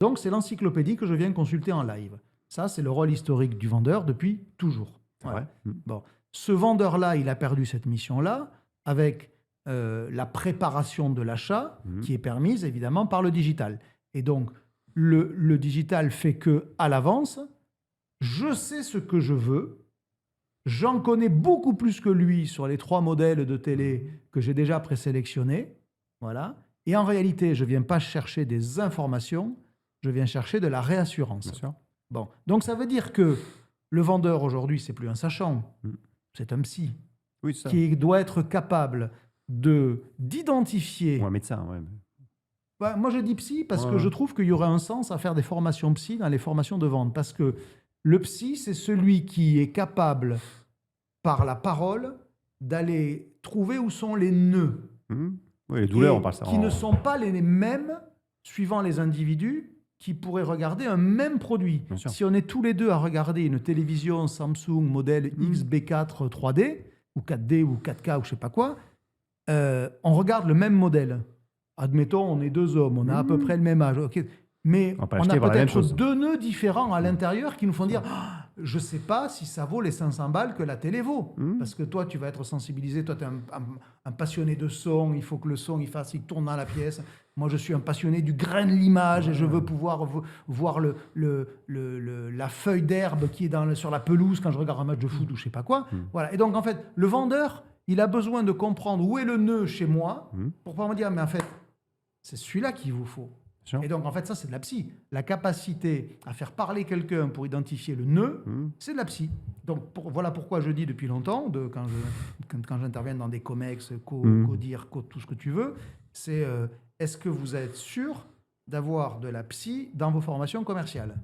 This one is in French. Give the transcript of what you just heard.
Donc, c'est l'encyclopédie que je viens consulter en live. Ça, c'est le rôle historique du vendeur depuis toujours. Voilà. Bon. Ce vendeur-là, il a perdu cette mission-là avec la préparation de l'achat qui est permise, évidemment, par le digital. Et donc, le digital fait que, à l'avance, je sais ce que je veux. J'en connais beaucoup plus que lui sur les 3 modèles de télé que j'ai déjà présélectionnés. Voilà. Et en réalité, je ne viens pas chercher des informations, je viens chercher de la réassurance. Bien sûr. Bon. Donc ça veut dire que le vendeur aujourd'hui, c'est plus un sachant, c'est un psy Oui, ça. qui doit être capable d'identifier. Ou un médecin, ouais. Bah, moi, je dis psy parce que je trouve qu'il y aurait un sens à faire des formations psy dans les formations de vente. Parce que le psy, c'est celui qui est capable, par la parole, d'aller trouver où sont les nœuds. Oui, les douleurs, et on parle ça. qui ne sont pas les mêmes, suivant les individus, qui pourraient regarder un même produit. Si on est tous les deux à regarder une télévision Samsung modèle XB4 3D, ou 4D, ou 4K, ou je ne sais pas quoi, on regarde le même modèle. Admettons, on est 2 hommes, on a à peu près le même âge. Okay. Mais on a peut-être 2 nœuds différents à l'intérieur qui nous font dire je ne sais pas si ça vaut les 500 balles que la télé vaut. Parce que toi, tu vas être sensibilisé. Toi, tu es un passionné de son. Il faut que le son il tourne dans la pièce. Moi, je suis un passionné du grain de l'image et je veux pouvoir voir la feuille d'herbe qui est sur la pelouse quand je regarde un match de foot ou je ne sais pas quoi. Voilà. Et donc, en fait, le vendeur, il a besoin de comprendre où est le nœud chez moi pour pouvoir me dire mais en fait, c'est celui-là qu'il vous faut. Et donc, en fait, ça, c'est de la psy. La capacité à faire parler quelqu'un pour identifier le nœud, c'est de la psy. Donc, voilà pourquoi je dis depuis longtemps, quand j'interviens dans des comex, codir, tout ce que tu veux, c'est est-ce que vous êtes sûr d'avoir de la psy dans vos formations commerciales ?